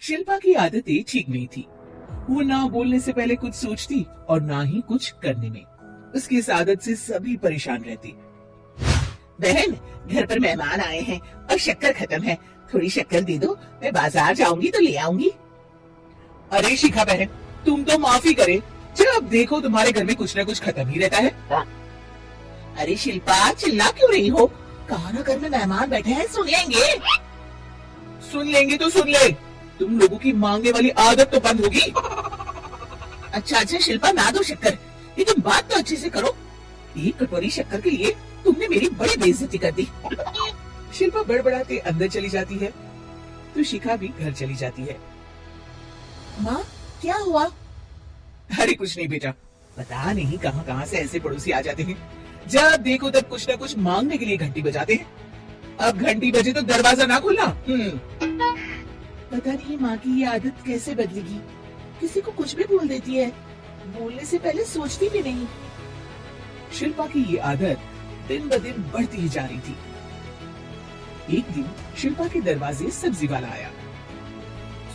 शिल्पा की आदतें ठीक नहीं थी। वो ना बोलने से पहले कुछ सोचती और ना ही कुछ करने में। उसकी इस आदत से सभी परेशान रहते। बहन, घर पर मेहमान आए हैं और शक्कर खत्म है, थोड़ी शक्कर दे दो, मैं बाजार जाऊंगी तो ले आऊंगी। अरे शिखा बहन, तुम तो माफी करे, जब देखो तुम्हारे घर में कुछ न कुछ खत्म ही रहता है। अरे शिल्पा, चिल्ला क्यों रही हो? कहा ना घर में मेहमान बैठे हैं, सुन लेंगे। सुन लेंगे तो सुन ले, तुम लोगों की मांगने वाली आदत तो बंद होगी। अच्छा अच्छा शिल्पा, ना दो शक्कर, लेकिन बात तो अच्छे से करो। एक कटोरी शक्कर के लिए तुमने मेरी बड़ी बेइज्जती कर दी। शिल्पा बड़बड़ाते अंदर चली जाती है तो शिखा भी घर चली जाती है। माँ, क्या हुआ? अरे कुछ नहीं बेटा, पता नहीं कहां कहां से ऐसे पड़ोसी आ जाते हैं, जब देखो तब कुछ न कुछ मांगने के लिए घंटी बजाते हैं। अब घंटी बजे तो दरवाजा ना खोलना। पता नहीं माँ की ये आदत कैसे बदलेगी, किसी को कुछ भी बोल देती है, बोलने से पहले सोचती भी नहीं। शिल्पा की ये आदत दिन ब दिन बढ़ती ही जा रही थी। एक दिन शिल्पा के दरवाजे सब्जी वाला आया।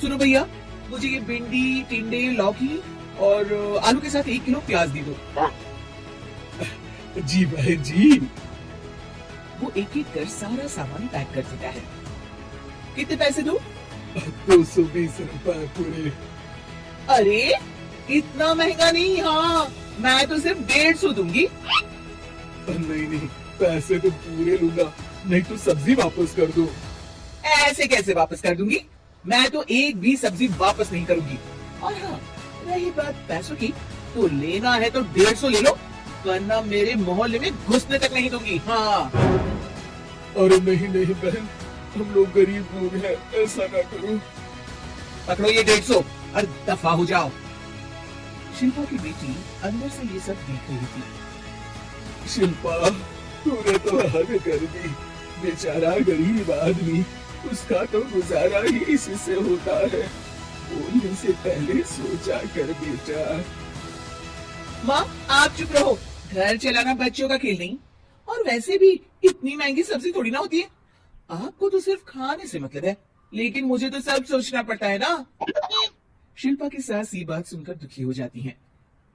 सुनो भैया, मुझे ये भिंडी, टिंडे, लौकी और आलू के साथ 1 किलो प्याज दे दो। जी भाई जी। वो एक एक कर सारा सामान पैक कर देता है। कितने पैसे दूं? 220 रुपए पूरे। अरे इतना महंगा नहीं, हाँ मैं तो सिर्फ 150 दूंगी। नहीं नहीं, पैसे तो पूरे लूंगा, नहीं तो सब्जी वापस कर दो। ऐसे कैसे वापस कर दूंगी? मैं तो एक भी सब्जी वापस नहीं करूंगी। और हाँ, रही बात पैसों की, तो लेना है तो 150 ले लो, वरना मेरे मोहल्ले में घुसने तक नहीं दूंगी। हाँ। अरे नहीं नहीं बहन, हम लोग गरीब लोग हैं, ऐसा ना करो। पकड़ो ये 150 और दफा हो जाओ। शिल्पा की बेटी अंदर से ये सब देख रही थी। शिल्पा, तूने तो हद कर दी, बेचारा गरीब आदमी, उसका तो गुजारा ही इसी से होता है, बोलने से पहले सोचा कर बेटा। माँ आप चुप रहो, घर चलाना बच्चों का खेल नहीं, और वैसे भी इतनी महंगी सब्जी थोड़ी ना होती है। आपको तो सिर्फ खाने से मतलब है, लेकिन मुझे तो सब सोचना पड़ता है ना। शिल्पा की सास ये बात सुनकर दुखी हो जाती हैं।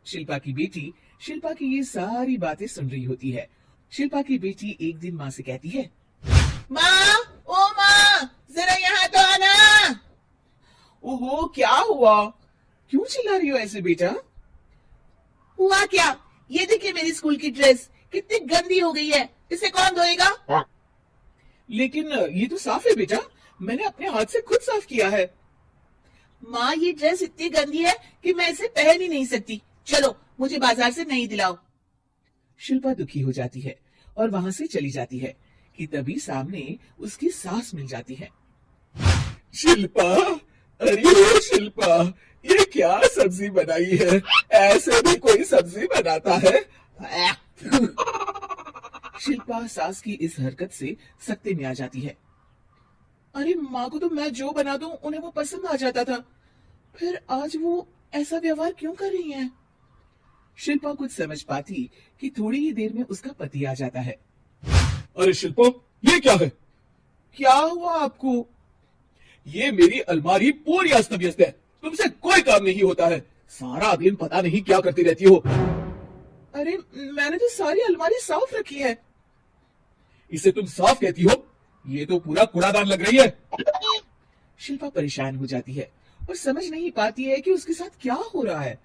शिल्पा की बेटी शिल्पा की ये सारी बातें सुन रही होती है। शिल्पा की बेटी एक दिन माँ से कहती है, माँ, ओ माँ, जरा यहाँ तो आना। ओहो, क्या हुआ? क्यों चिल्ला रही हो ऐसे बेटा? हुआ क्या? ये देखिए मेरी स्कूल की ड्रेस कितनी गंदी हो गई है, इसे कौन धोएगा? लेकिन ये तो साफ है बेटा, मैंने अपने हाथ से खुद साफ किया है। माँ, ये ड्रेस इतनी गंदी है कि मैं इसे पहन ही नहीं सकती, चलो मुझे बाजार से नई दिलाओ। शिल्पा दुखी हो जाती है और वहां से चली जाती है कि तभी सामने उसकी सास मिल जाती है। शिल्पा, अरे शिल्पा, ये क्या सब्जी बनाई है? ऐसे भी कोई सब्जी बनाता है? शिल्पा सास की इस हरकत से सख्ते में आ जाती है। अरे माँ को तो मैं जो बना दूं उन्हें वो पसंद आ जाता था, फिर आज वो ऐसा व्यवहार क्यों कर रही हैं? शिल्पा कुछ समझ पाती कि थोड़ी ही देर में उसका पति आ जाता है। अरे शिल्पा, ये क्या है? क्या हुआ आपको? ये मेरी अलमारी पूरी अस्त व्यस्त है, तुमसे कोई काम नहीं होता है, सारा दिन पता नहीं क्या करती रहती हो। अरे मैंने तो सारी अलमारी साफ रखी है। इसे तुम साफ कहती हो? ये तो पूरा कूड़ादान लग रही है। शिल्पा परेशान हो जाती है और समझ नहीं पाती है कि उसके साथ क्या हो रहा है।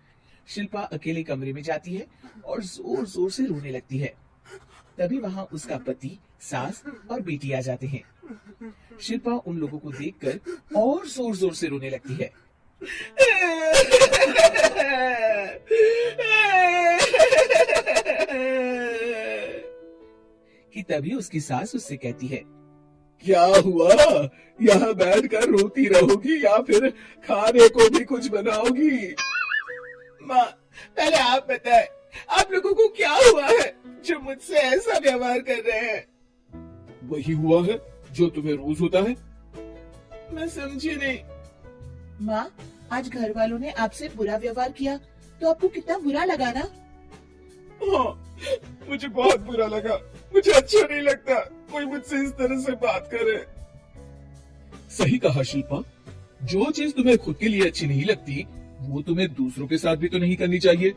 शिल्पा अकेले कमरे में जाती है और जोर जोर से रोने लगती है। तभी वहां उसका पति, सास और बेटी आ जाते हैं। शिल्पा उन लोगों को देखकर और जोर जोर से रोने लगती है। कि तभी उसकी सास उससे कहती है, क्या हुआ? यहाँ बैठकर रोती रहोगी या फिर खाने को भी कुछ बनाओगी? माँ, पहले आप बताएं, आप लोगों को क्या हुआ है जो मुझसे ऐसा व्यवहार कर रहे हैं? वही हुआ है जो तुम्हें रोज होता है। मैं समझी नहीं। माँ, आज घर वालों ने आपसे बुरा व्यवहार किया तो आपको कितना बुरा लगा ना? हाँ, मुझे बहुत बुरा लगा, मुझे अच्छा नहीं लगता कोई मुझसे इस तरह से बात करे। सही कहा शिल्पा, जो चीज तुम्हें खुद के लिए अच्छी नहीं लगती, वो तुम्हें दूसरों के साथ भी तो नहीं करनी चाहिए।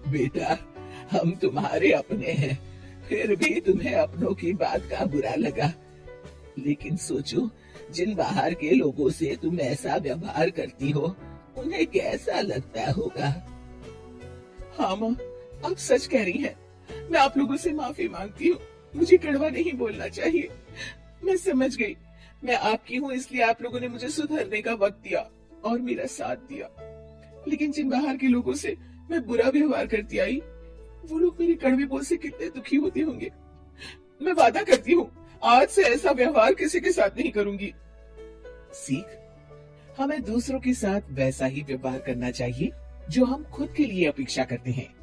बेटा, हम तुम्हारे अपने हैं, फिर भी तुम्हें अपनों की बात का बुरा लगा। लेकिन सोचो, जिन बाहर के लोगों से तुम ऐसा व्यवहार करती हो, उन्हें कैसा लगता होगा। हाँ माँ, आप सच कह रही हैं। मैं आप लोगों से माफी मांगती हूँ। मुझे कड़वा नहीं बोलना चाहिए। मैं समझ गई। मैं आपकी हूँ, इसलिए आप लोगों ने मुझे सुधरने का वक्त दिया और मेरा साथ दिया। लेकिन जिन बाहर के लोगों से मैं बुरा व्यवहार करती आई, वो लोग मेरे कड़वे बोल से कितने दुखी होते होंगे। मैं वादा करती हूँ, आज से ऐसा व्यवहार किसी के साथ नहीं करूंगी। सीख, हमें दूसरों के साथ वैसा ही व्यवहार करना चाहिए जो हम खुद के लिए अपेक्षा करते हैं।